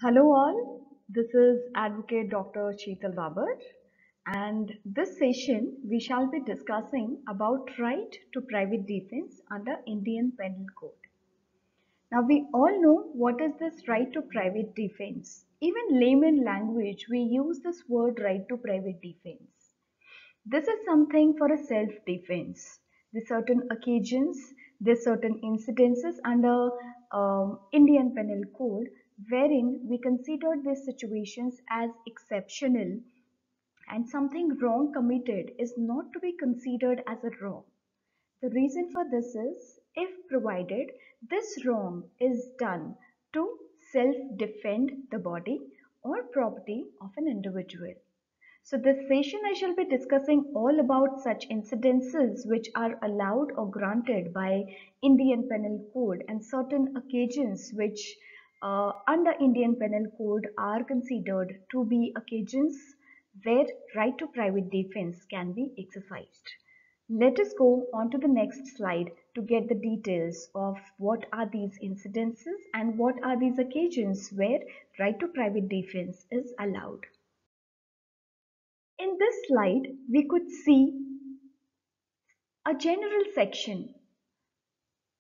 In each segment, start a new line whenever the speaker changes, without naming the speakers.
Hello all, this is Advocate Dr. Sheetal Babar, and this session we shall be discussing about right to private defense under Indian Penal Code. Now we all know what is this right to private defense. Even layman language we use this word right to private defense. This is something for a self-defense. There's certain occasions, there's certain incidences under Indian Penal Code wherein we consider these situations as exceptional and something wrong committed is not to be considered as a wrong. The reason for this is if provided this wrong is done to self-defend the body or property of an individual. So this session I shall be discussing all about such incidences which are allowed or granted by Indian Penal Code and certain occasions which under Indian Penal Code are considered to be occasions where right to private defense can be exercised. Let us go on to the next slide to get the details of what are these incidences and what are these occasions where right to private defense is allowed. In this slide, we could see a general section,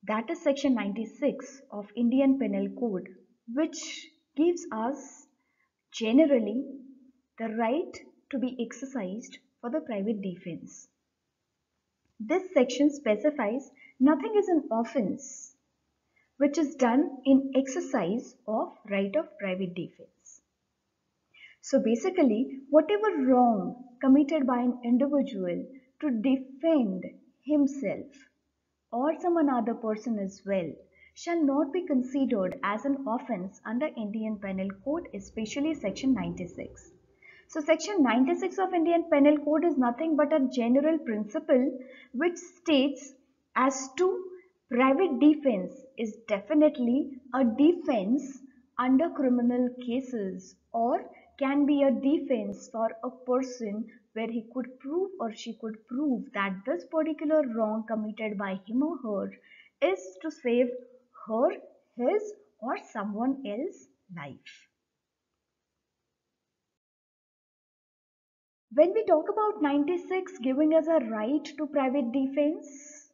that is section 96 of Indian Penal Code, which gives us generally the right to be exercised for the private defense. This section specifies nothing is an offense which is done in exercise of right of private defense. So basically, whatever wrong committed by an individual to defend himself or some another person as well shall not be considered as an offense under Indian Penal Code, especially section 96. So section 96 of Indian Penal Code is nothing but a general principle which states as to private defense is definitely a defense under criminal cases or can be a defense for a person where he could prove or she could prove that this particular wrong committed by him or her is to save her, his or someone else's life. When we talk about 96 giving us a right to private defense,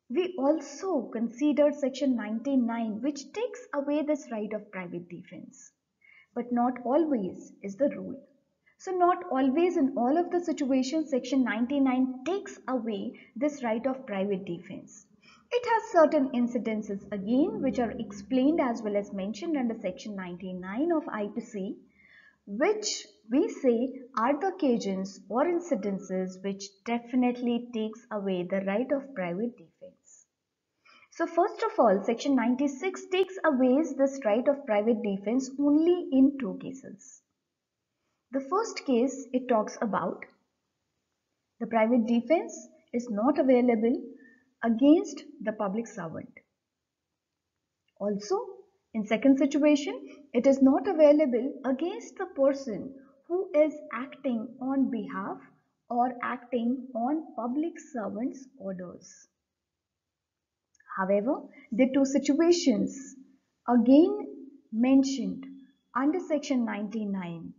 we also consider section 99 which takes away this right of private defense. But not always is the rule. So not always in all of the situations section 99 takes away this right of private defense. It has certain incidences again which are explained as well as mentioned under section 99 of IPC, which we say are the occasions or incidences which definitely takes away the right of private defense. So first of all, section 96 takes away this right of private defense only in two cases. The first case it talks about the private defense is not available against the public servant. Also, in second situation, it is not available against the person who is acting on behalf or acting on public servant's orders. However, the two situations again mentioned under section 99,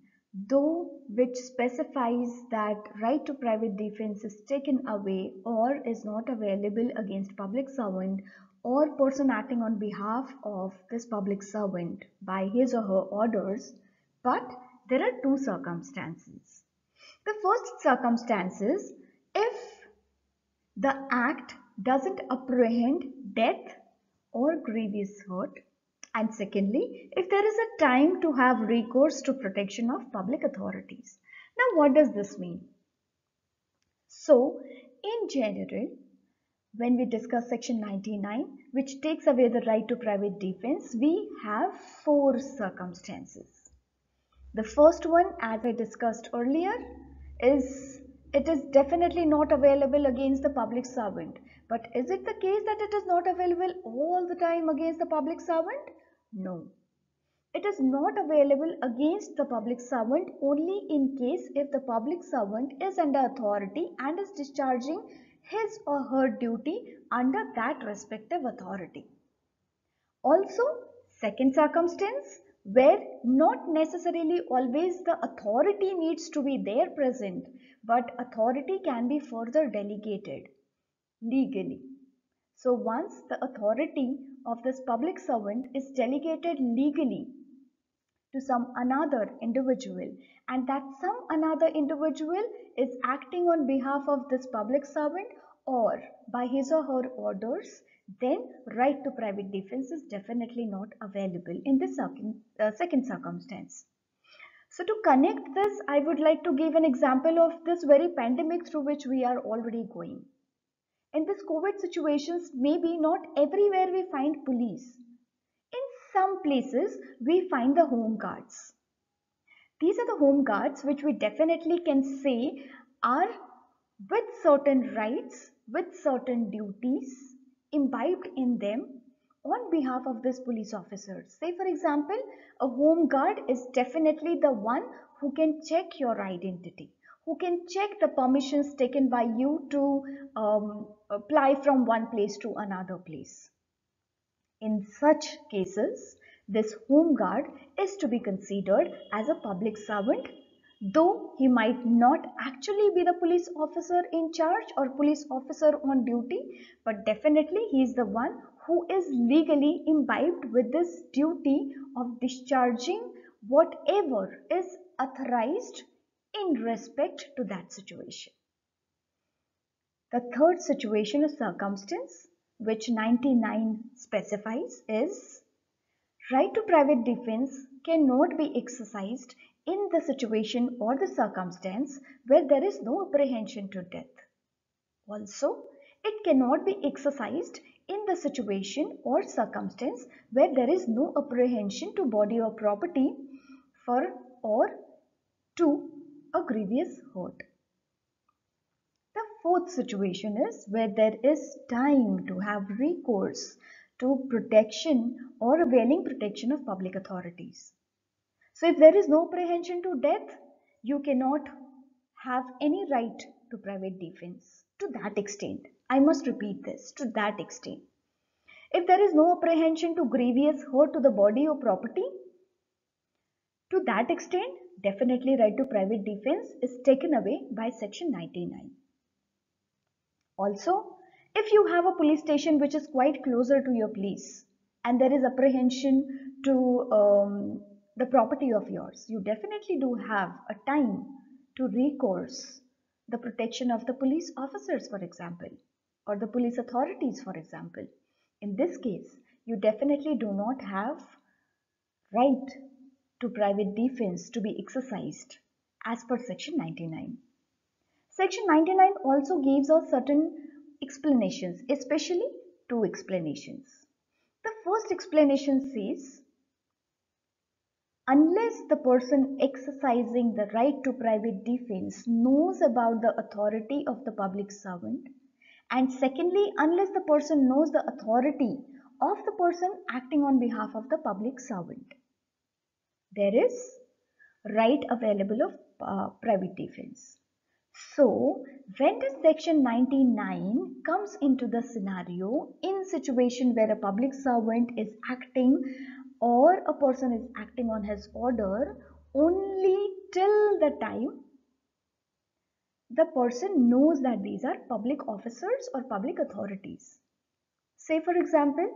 though which specifies that right to private defense is taken away or is not available against public servant or person acting on behalf of this public servant by his or her orders, but there are two circumstances. The first circumstance is if the act doesn't apprehend death or grievous hurt. And secondly, if there is a time to have recourse to protection of public authorities. Now, what does this mean? So, in general, when we discuss section 99, which takes away the right to private defense, we have four circumstances. The first one, as I discussed earlier, is it is definitely not available against the public servant. But is it the case that it is not available all the time against the public servant? No. It is not available against the public servant only in case if the public servant is under authority and is discharging his or her duty under that respective authority. Also, second circumstance, where not necessarily always the authority needs to be there present, but authority can be further delegated legally. So once the authority of this public servant is delegated legally to some another individual, and that some another individual is acting on behalf of this public servant or by his or her orders, then right to private defense is definitely not available in this second circumstance. So to connect this, I would like to give an example of this very pandemic through which we are already going. In this COVID situations, maybe not everywhere we find police. In some places, we find the home guards. These are the home guards which we definitely can say are with certain rights, with certain duties imbibed in them on behalf of this police officers. Say for example, a home guard is definitely the one who can check your identity, who can check the permissions taken by you to apply from one place to another place. In such cases, this home guard is to be considered as a public servant, though he might not actually be the police officer in charge or police officer on duty, but definitely he is the one who is legally imbibed with this duty of discharging whatever is authorized in respect to that situation. The third situation or circumstance which 99 specifies is right to private defense cannot be exercised in the situation or the circumstance where there is no apprehension to death. Also, it cannot be exercised in the situation or circumstance where there is no apprehension to body or property for or to a grievous hurt. The fourth situation is where there is time to have recourse to protection or availing protection of public authorities. So if there is no apprehension to death, you cannot have any right to private defense to that extent. I must repeat this, to that extent. If there is no apprehension to grievous hurt to the body or property, to that extent, definitely right to private defense is taken away by section 99. Also, if you have a police station which is quite closer to your place and there is apprehension to the property of yours, you definitely do have a time to recourse the protection of the police officers, for example, or the police authorities, for example. In this case, you definitely do not have right to private defense to be exercised as per section 99. Section 99 also gives us certain explanations, especially two explanations. The first explanation says, unless the person exercising the right to private defense knows about the authority of the public servant, and secondly, unless the person knows the authority of the person acting on behalf of the public servant, there is right available of private defense. So, when does section 99 comes into the scenario in situation where a public servant is acting or a person is acting on his order only till the time the person knows that these are public officers or public authorities. Say for example,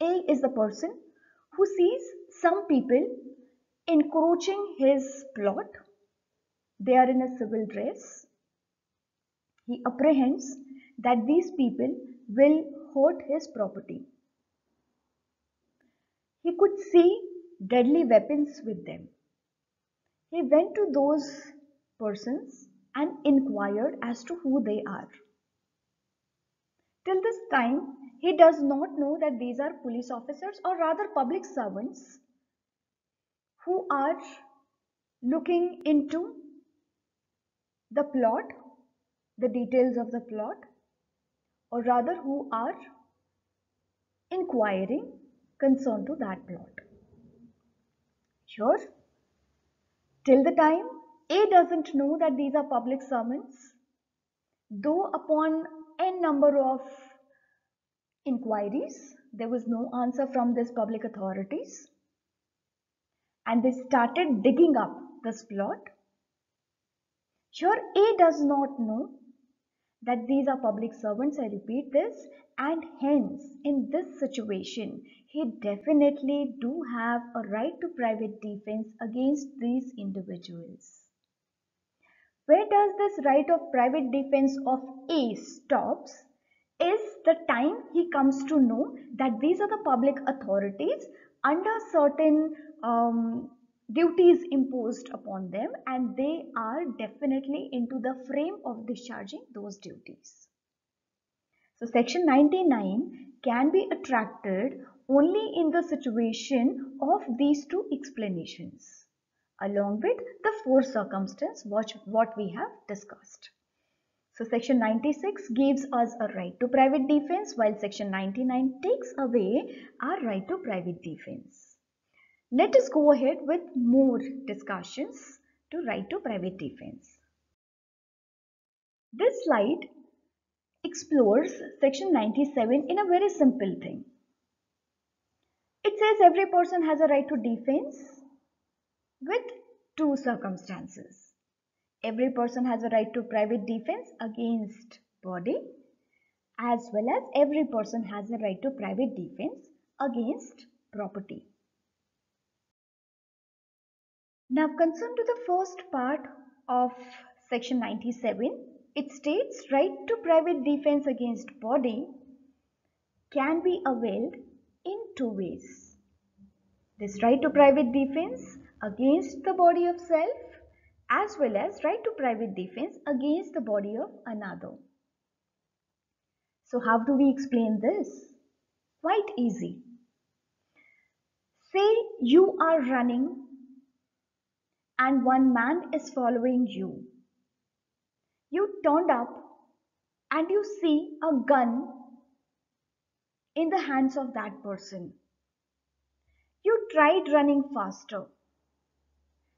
A is the person who sees some people encroaching his plot. They are in a civil dress. He apprehends that these people will hurt his property. He could see deadly weapons with them. He went to those persons and inquired as to who they are. Till this time, he does not know that these are police officers or rather public servants who are looking into the plot, the details of the plot, or rather who are inquiring concerned to that plot. Sure, till the time A doesn't know that these are public servants, though upon n number of inquiries, there was no answer from these public authorities. and they started digging up this plot. Here A does not know that these are public servants, I repeat this, and hence in this situation he definitely do have a right to private defense against these individuals. Where does this right of private defense of A stops is the time he comes to know that these are the public authorities under certain duties imposed upon them, and they are definitely into the frame of discharging those duties. So section 99 can be attracted only in the situation of these two explanations, along with the four circumstances what we have discussed. So section 96 gives us a right to private defense, while section 99 takes away our right to private defense. Let us go ahead with more discussions to right to private defense. This slide explores section 97 in a very simple thing. It says every person has a right to defense with two circumstances. Every person has a right to private defense against body, as well as every person has a right to private defense against property. Now, concerned to the first part of section 97, it states right to private defense against body can be availed in two ways. This right to private defense against the body of self, as well as right to private defense against the body of another. So how do we explain this? Quite easy. Say you are running and one man is following you. You turned up and you see a gun in the hands of that person. You tried running faster.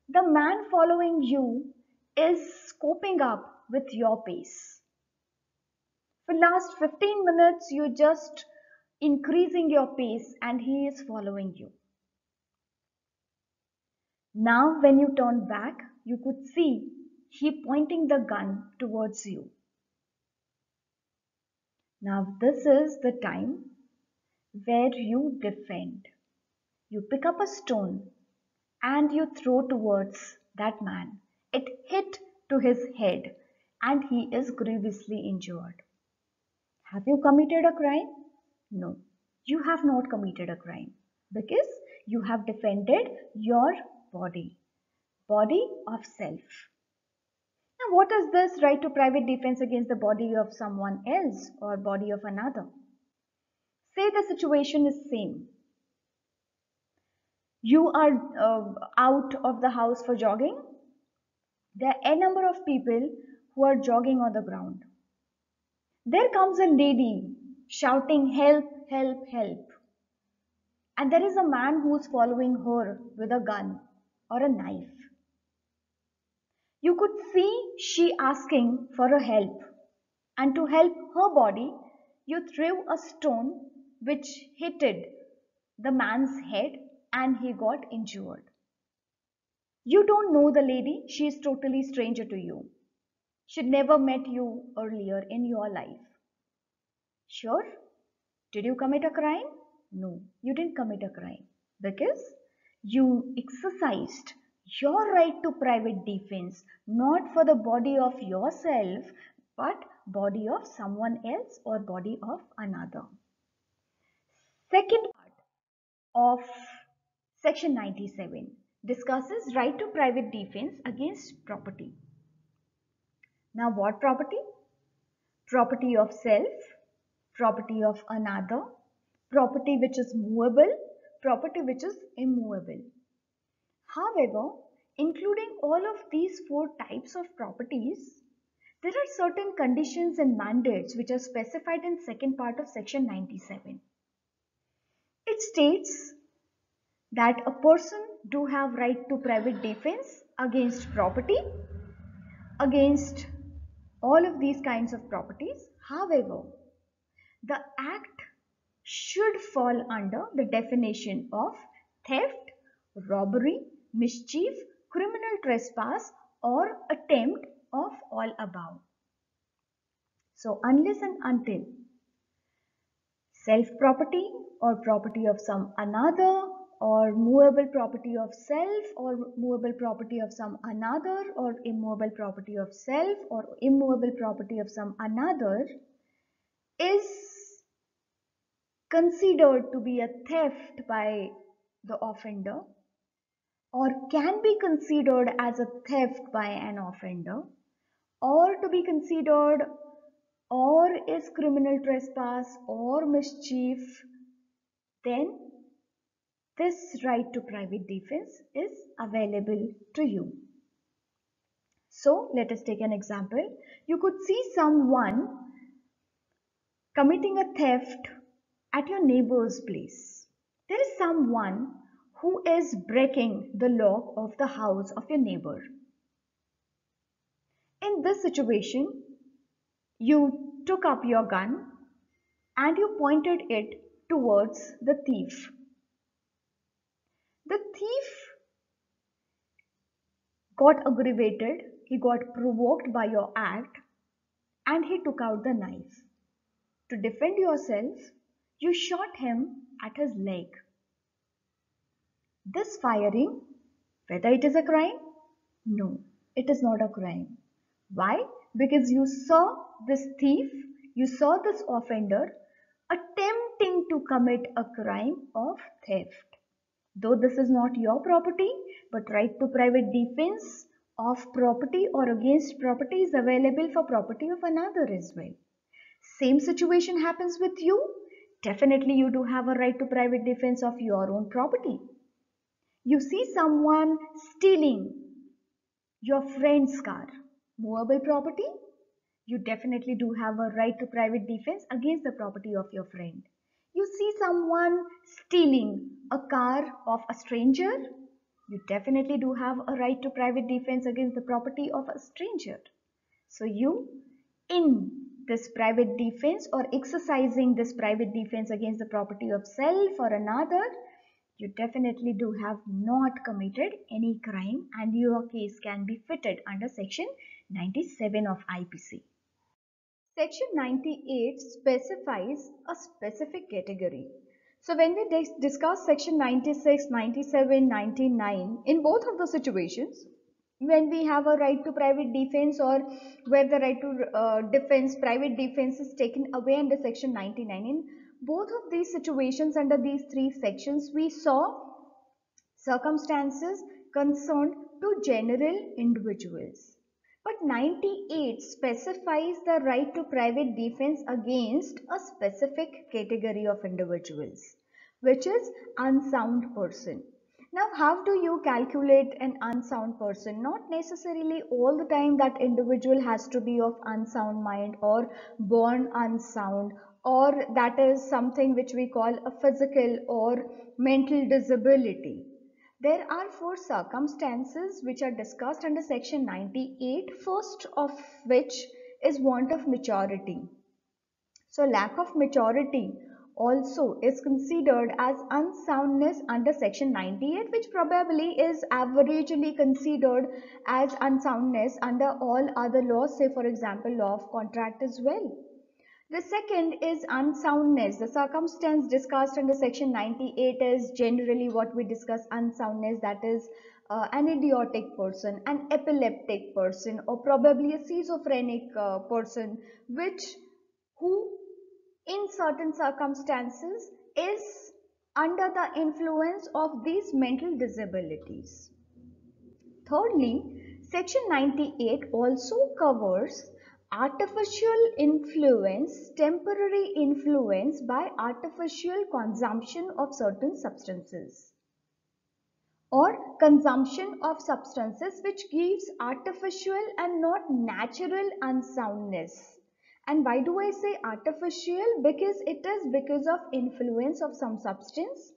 The man following you is coping up with your pace. For last 15 minutes, you're just increasing your pace and he is following you. Now when you turn back, you could see he pointing the gun towards you. Now this is the time where you defend. You pick up a stone and you throw towards that man. It hit to his head and he is grievously injured. Have you committed a crime? No, you have not committed a crime because you have defended your body of self. Now, what is this right to private defense against the body of someone else or body of another? Say the situation is same. You are out of the house for jogging. There are a number of people who are jogging on the ground. There comes a lady shouting, "Help, help, help." And there is a man who is following her with a gun or a knife. You could see she asking for a help, and to help her body, you threw a stone which hit the man's head and he got injured. You don't know the lady, she is totally stranger to you. She never met you earlier in your life. Sure? Did you commit a crime? No, you didn't commit a crime because you exercised your right to private defense not for the body of yourself but body of someone else or body of another. Second part of section 97 discusses right to private defense against property. Now what property? Property of self, property of another, property which is movable, property which is immovable. However, including all of these four types of properties, there are certain conditions and mandates which are specified in second part of section 97. It states that a person do have right to private defense against property, against all of these kinds of properties. However, the act should fall under the definition of theft, robbery, mischief, criminal trespass, or attempt of all above. So unless and until self property or property of some another, or movable property of self or movable property of some another, or immovable property of self or immovable property of some another is considered to be a theft by the offender, or can be considered as a theft by an offender, or to be considered, or is criminal trespass or mischief, then this right to private defense is available to you. So let us take an example. You could see someone committing a theft at your neighbor's place. There is someone who is breaking the lock of the house of your neighbor. In this situation, you took up your gun and you pointed it towards the thief. The thief got aggravated, he got provoked by your act, and he took out the knife. To defend yourself, you shot him at his leg. This firing, whether it is a crime? No, it is not a crime. Why? Because you saw this thief, you saw this offender attempting to commit a crime of theft. Though this is not your property, but right to private defense of property or against property is available for property of another as well. Same situation happens with you. Definitely you do have a right to private defense of your own property. You see someone stealing your friend's car, movable property, you definitely do have a right to private defense against the property of your friend. You see someone stealing a car of a stranger, you definitely do have a right to private defense against the property of a stranger. So you, in this private defense or exercising this private defense against the property of self or another, you definitely do have not committed any crime and your case can be fitted under section 97 of IPC. Section 98 specifies a specific category. So when we discuss section 96, 97, 99, in both of the situations, when we have a right to private defense or where the right to defense, private defense is taken away under section 99, in both of these situations under these three sections, we saw circumstances concerned to general individuals. But 98 specifies the right to private defense against a specific category of individuals, which is unsound person. Now, how do you calculate an unsound person? Not necessarily all the time that individual has to be of unsound mind or born unsound, or that is something which we call a physical or mental disability. There are four circumstances which are discussed under section 98, first of which is want of maturity. So lack of maturity also is considered as unsoundness under section 98, which probably is averagely considered as unsoundness under all other laws, say for example law of contract as well. The second is unsoundness. The circumstance discussed under section 98 is generally what we discuss unsoundness, that is an idiotic person, an epileptic person, or probably a schizophrenic person, who in certain circumstances is under the influence of these mental disabilities. Thirdly, section 98 also covers artificial influence, temporary influence by artificial consumption of certain substances, or consumption of substances which gives artificial and not natural unsoundness. And why do I say artificial? Because it is because of influence of some substance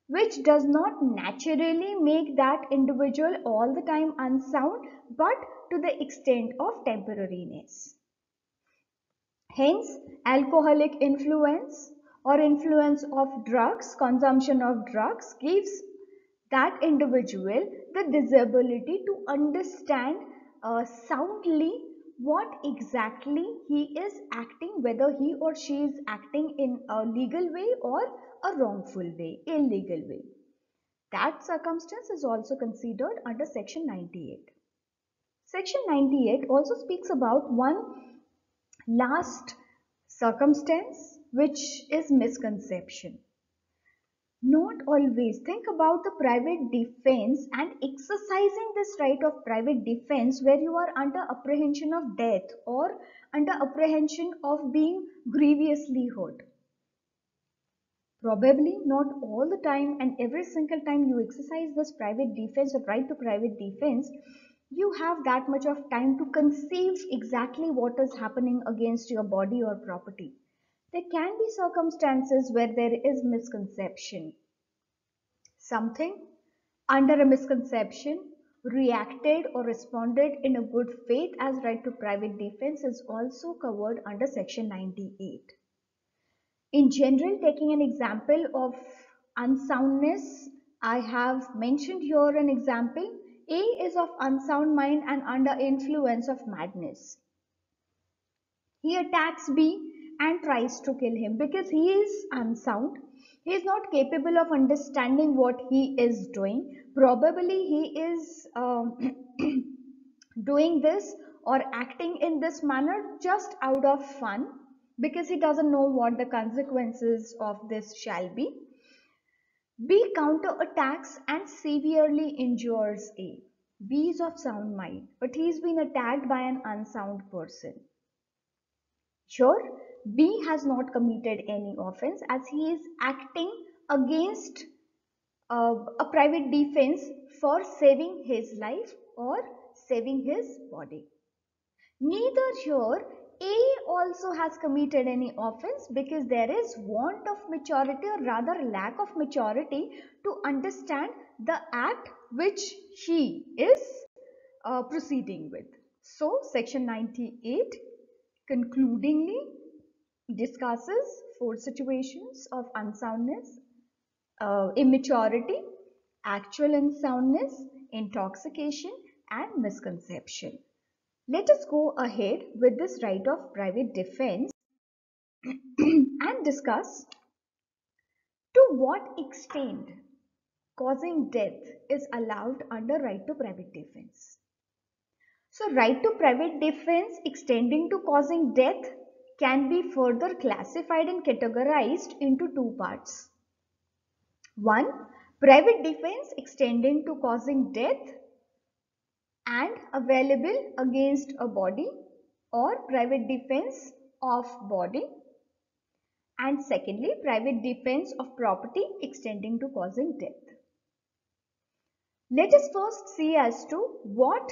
which does not naturally make that individual all the time unsound, but to the extent of temporariness. Hence, alcoholic influence or influence of drugs, consumption of drugs gives that individual the disability to understand soundly what exactly he is acting, whether he or she is acting in a legal way or a wrongful way, illegal way. That circumstance is also considered under Section 98. Section 98 also speaks about one last circumstance, which is misconception. Not always. Think about the private defense and exercising this right of private defense where you are under apprehension of death or under apprehension of being grievously hurt. Probably not all the time, and every single time you exercise this private defense or right to private defense, you have that much of time to conceive exactly what is happening against your body or property. There can be circumstances where there is misconception. Something under a misconception reacted or responded in a good faith as right to private defense is also covered under Section 98. In general, taking an example of unsoundness, I have mentioned here an example. A is of unsound mind and under influence of madness. He attacks B and tries to kill him because he is unsound. He is not capable of understanding what he is doing. Probably he is doing this or acting in this manner just out of fun because he doesn't know what the consequences of this shall be. B counterattacks and severely injures A. B is of sound mind, but he's been attacked by an unsound person. Sure, B has not committed any offense as he is acting against a private defense for saving his life or saving his body. Neither here A also has committed any offense because there is want of maturity or rather lack of maturity to understand the act which he is proceeding with. So Section 98 concludingly discusses four situations of unsoundness, immaturity, actual unsoundness, intoxication, and misconception. Let us go ahead with this right of private defense and discuss to what extent causing death is allowed under right to private defense. So, right to private defense extending to causing death can be further classified and categorized into two parts. One, private defense extending to causing death and available against a body or private defense of body, and secondly, private defense of property extending to causing death. Let us first see as to what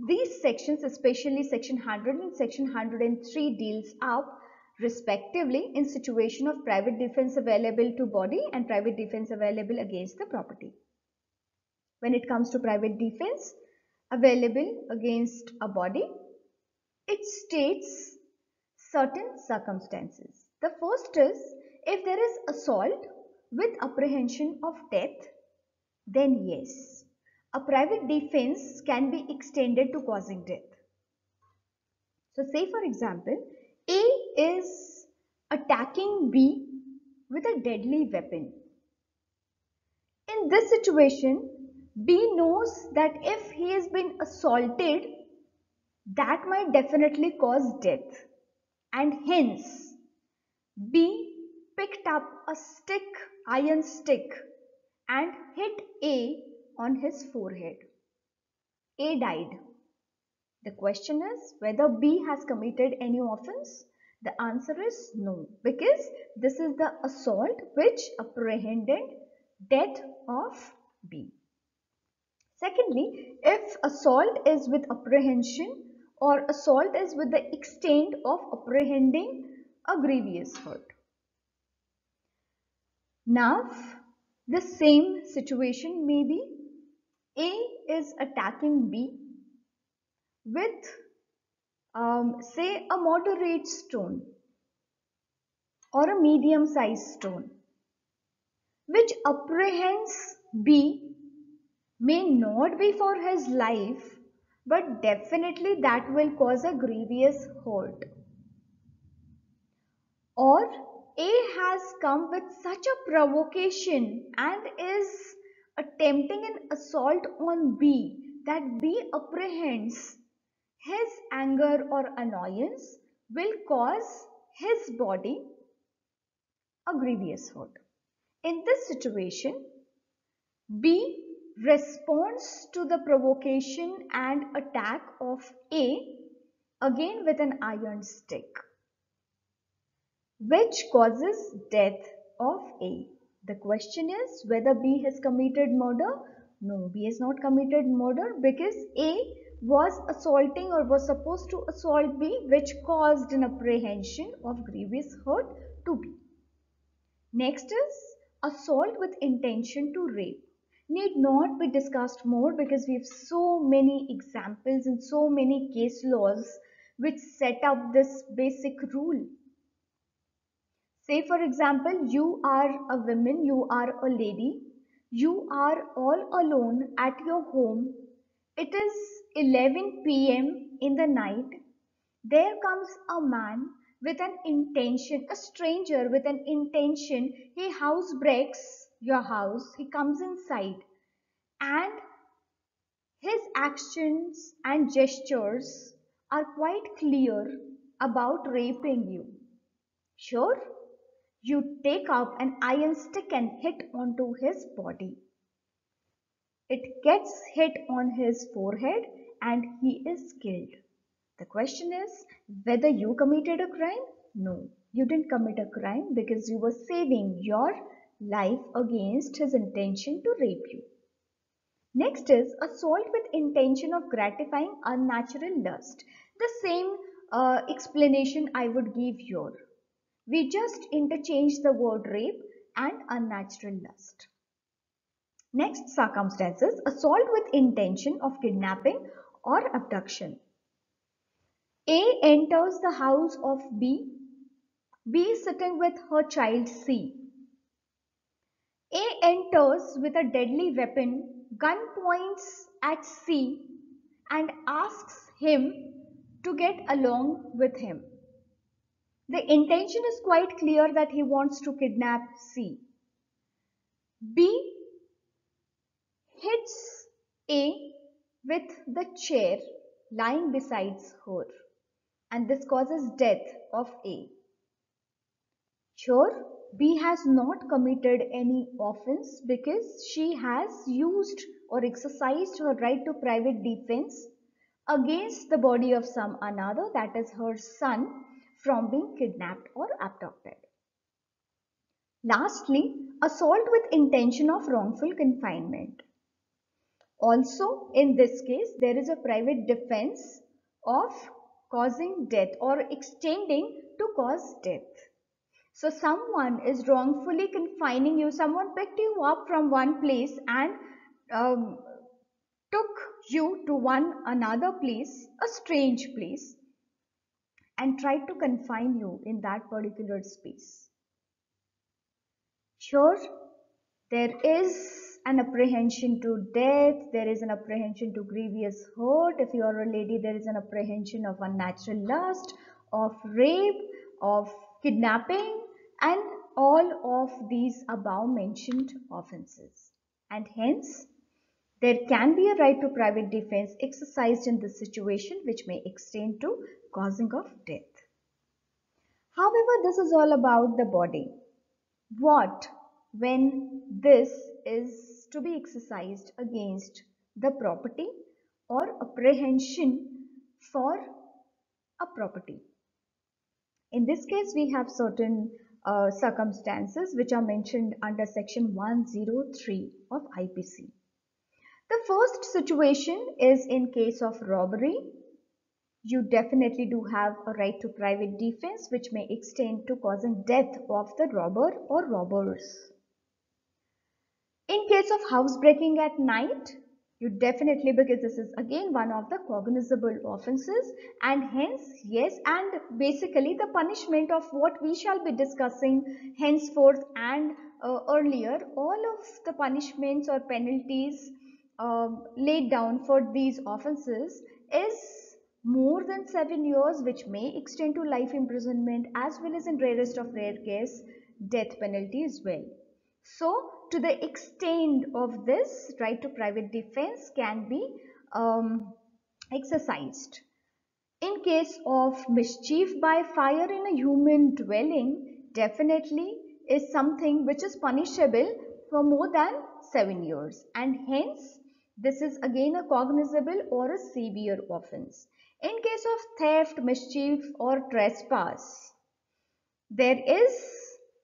these sections, especially section 100 and section 103, deals up respectively in situation of private defense available to body and private defense available against the property. When it comes to private defense available against a body, it states certain circumstances. The first is if there is assault with apprehension of death, then yes, a private defense can be extended to causing death. So say for example, A is attacking B with a deadly weapon. In this situation, B knows that if he has been assaulted, that might definitely cause death, and hence B picked up a stick, iron stick, and hit A on his forehead. A died. The question is whether B has committed any offense. The answer is no, because this is the assault which apprehended death of B. Secondly, if assault is with apprehension or assault is with the extent of apprehending a grievous hurt. Now, the same situation may be A is attacking B with say a moderate stone or a medium sized stone which apprehends B may not be for his life, but definitely that will cause a grievous hurt. Or A has come with such a provocation and is attempting an assault on B that B apprehends his anger or annoyance will cause his body a grievous hurt. In this situation, B responds to the provocation and attack of A again with an iron stick, which causes death of A. The question is whether B has committed murder. No, B has not committed murder because A was assaulting or was supposed to assault B, which caused an apprehension of grievous hurt to B. Next is assault with intention to rape. Need not be discussed more because we have so many examples and so many case laws which set up this basic rule. Say for example, you are a woman, you are a lady, you are all alone at your home. It is 11 p.m. in the night. There comes a man with an intention, a stranger with an intention. He house breaks your house, he comes inside, and his actions and gestures are quite clear about raping you. Sure, you take up an iron stick and hit onto his body. It gets hit on his forehead and he is killed. The question is whether you committed a crime? No, you didn't commit a crime because you were saving your life against his intention to rape you. Next is assault with intention of gratifying unnatural lust. The same explanation I would give here. We just interchange the word rape and unnatural lust. Next circumstances, assault with intention of kidnapping or abduction. A enters the house of B. B is sitting with her child C. A enters with a deadly weapon, gun points at C and asks him to get along with him. The intention is quite clear that he wants to kidnap C. B hits A with the chair lying beside her, and this causes death of A. Sure, B has not committed any offense because she has used or exercised her right to private defense against the body of some another, that is her son, from being kidnapped or abducted. Lastly, assault with intention of wrongful confinement. Also, in this case, there is a private defense of causing death or extending to cause death. So someone is wrongfully confining you, someone picked you up from one place and um, took you to another place, a strange place, and tried to confine you in that particular space. Sure, there is an apprehension to death, there is an apprehension to grievous hurt. If you are a lady, there is an apprehension of unnatural lust, of rape, of kidnapping, and all of these above mentioned offenses. And hence, there can be a right to private defense exercised in this situation which may extend to causing of death. However, this is all about the body. What when this is to be exercised against the property or apprehension for a property? In this case, we have certain circumstances which are mentioned under section 103 of IPC. The first situation is in case of robbery. You definitely do have a right to private defense which may extend to causing death of the robber or robbers. In case of housebreaking at night, you definitely, because this is again one of the cognizable offenses, and hence, yes, and basically the punishment of what we shall be discussing henceforth and earlier, all of the punishments or penalties laid down for these offences is more than 7 years, which may extend to life imprisonment, as well as in rarest of rare case death penalty as well. So to the extent of this, right to private defense can be exercised. In case of mischief by fire in a human dwelling, definitely is something which is punishable for more than 7 years, and hence this is again a cognizable or a severe offense. In case of theft, mischief or trespass, there is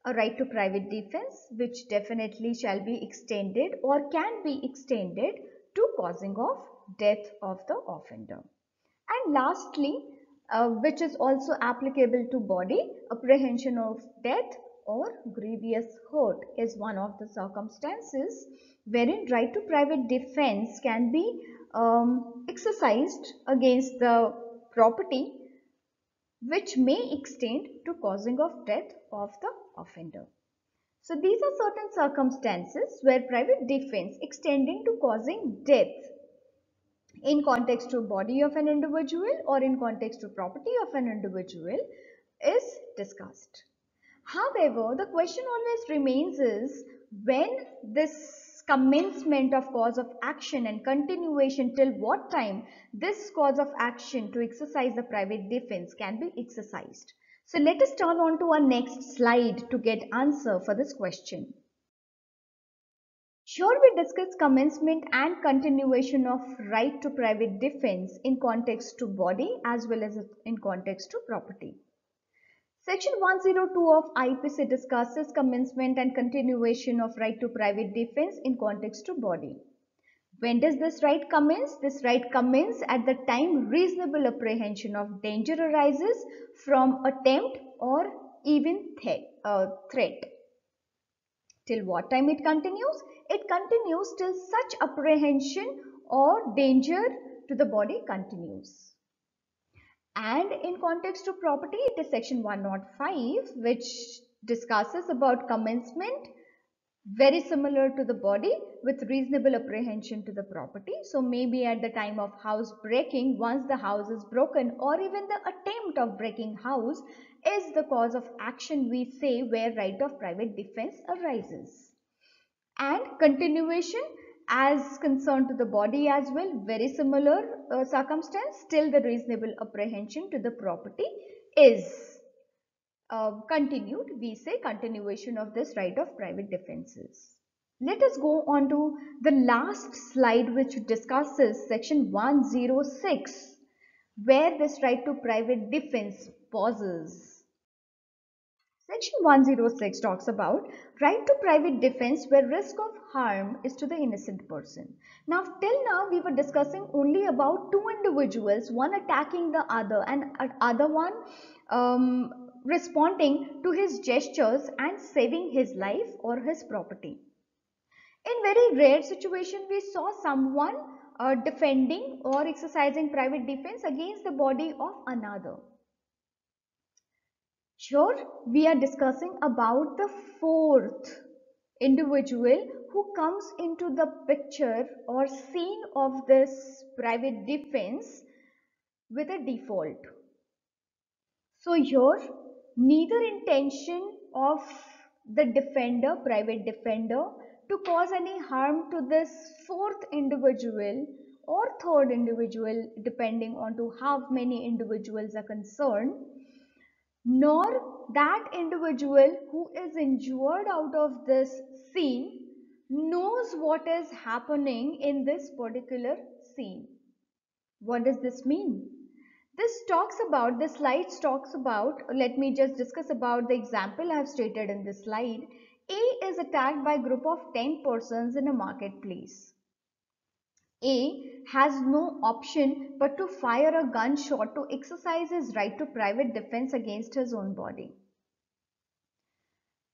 a right to private defense which definitely shall be extended or can be extended to causing of death of the offender. And lastly, which is also applicable to body, apprehension of death or grievous hurt is one of the circumstances wherein right to private defense can be exercised against the property, which may extend to causing of death of the offender. So these are certain circumstances where private defense extending to causing death in context to body of an individual or in context to property of an individual is discussed. However, the question always remains is when this commencement of cause of action and continuation till what time this cause of action to exercise the private defense can be exercised. So let us turn on to our next slide to get answer for this question. Here we discuss commencement and continuation of right to private defense in context to body as well as in context to property. Section 102 of IPC discusses commencement and continuation of right to private defense in context to body. When does this right commence? This right commence at the time reasonable apprehension of danger arises from attempt or even threat. Till what time it continues? It continues till such apprehension or danger to the body continues. And in context to property, it is section 105 which discusses about commencement, very similar to the body with reasonable apprehension to the property. So maybe at the time of house breaking, once the house is broken or even the attempt of breaking house is the cause of action, we say, where right of private defense arises. And continuation as concerned to the body as well, very similar circumstance, still the reasonable apprehension to the property is continued. We say continuation of this right of private defenses. Let us go on to the last slide which discusses section 106 where this right to private defense pauses. Section 106 talks about right to private defense where risk of harm is to the innocent person. Now, till now we were discussing only about two individuals, one attacking the other and other one responding to his gestures and saving his life or his property. In very rare situation, we saw someone defending or exercising private defense against the body of another. Here we are discussing about the fourth individual who comes into the picture or scene of this private defense with a default. So here neither intention of the defender, private defender, to cause any harm to this fourth individual or third individual, depending on to how many individuals are concerned, nor that individual who is injured out of this scene knows what is happening in this particular scene. What does this mean? This slide talks about, let me just discuss about the example I have stated in this slide. A is attacked by a group of 10 persons in a marketplace. A has no option but to fire a gunshot to exercise his right to private defense against his own body.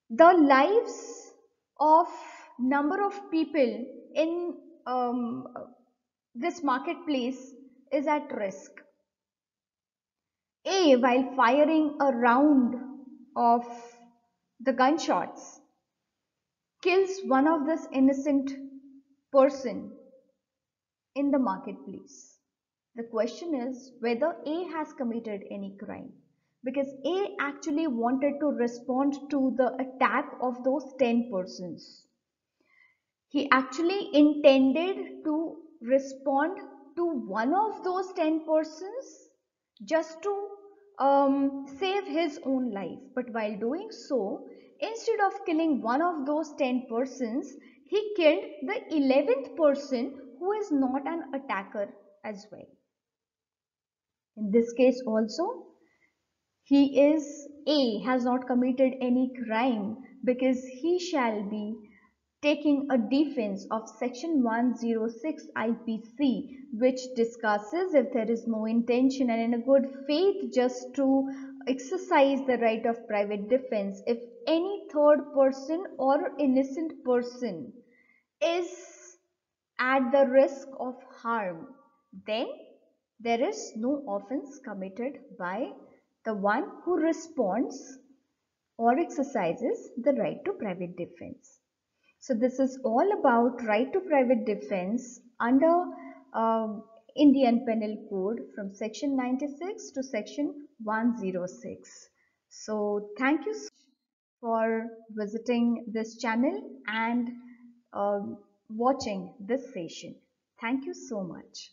The lives of number of people in this marketplace is at risk. A, while firing a round of the gunshots, kills one of this innocent person in the marketplace. The question is whether A has committed any crime, because A actually wanted to respond to the attack of those 10 persons. He actually intended to respond to one of those 10 persons just to save his own life. But while doing so, instead of killing one of those 10 persons, he killed the 11th person who is not an attacker as well. In this case also, he is A has not committed any crime because he shall be taking a defense of section 106 IPC, which discusses if there is no intention and in a good faith just to exercise the right of private defense, if any third person or innocent person is at the risk of harm, then there is no offense committed by the one who responds or exercises the right to private defense. So this is all about right to private defense under Indian Penal Code from section 96 to section 106. So thank you so much for visiting this channel and uh, watching this session. Thank you so much.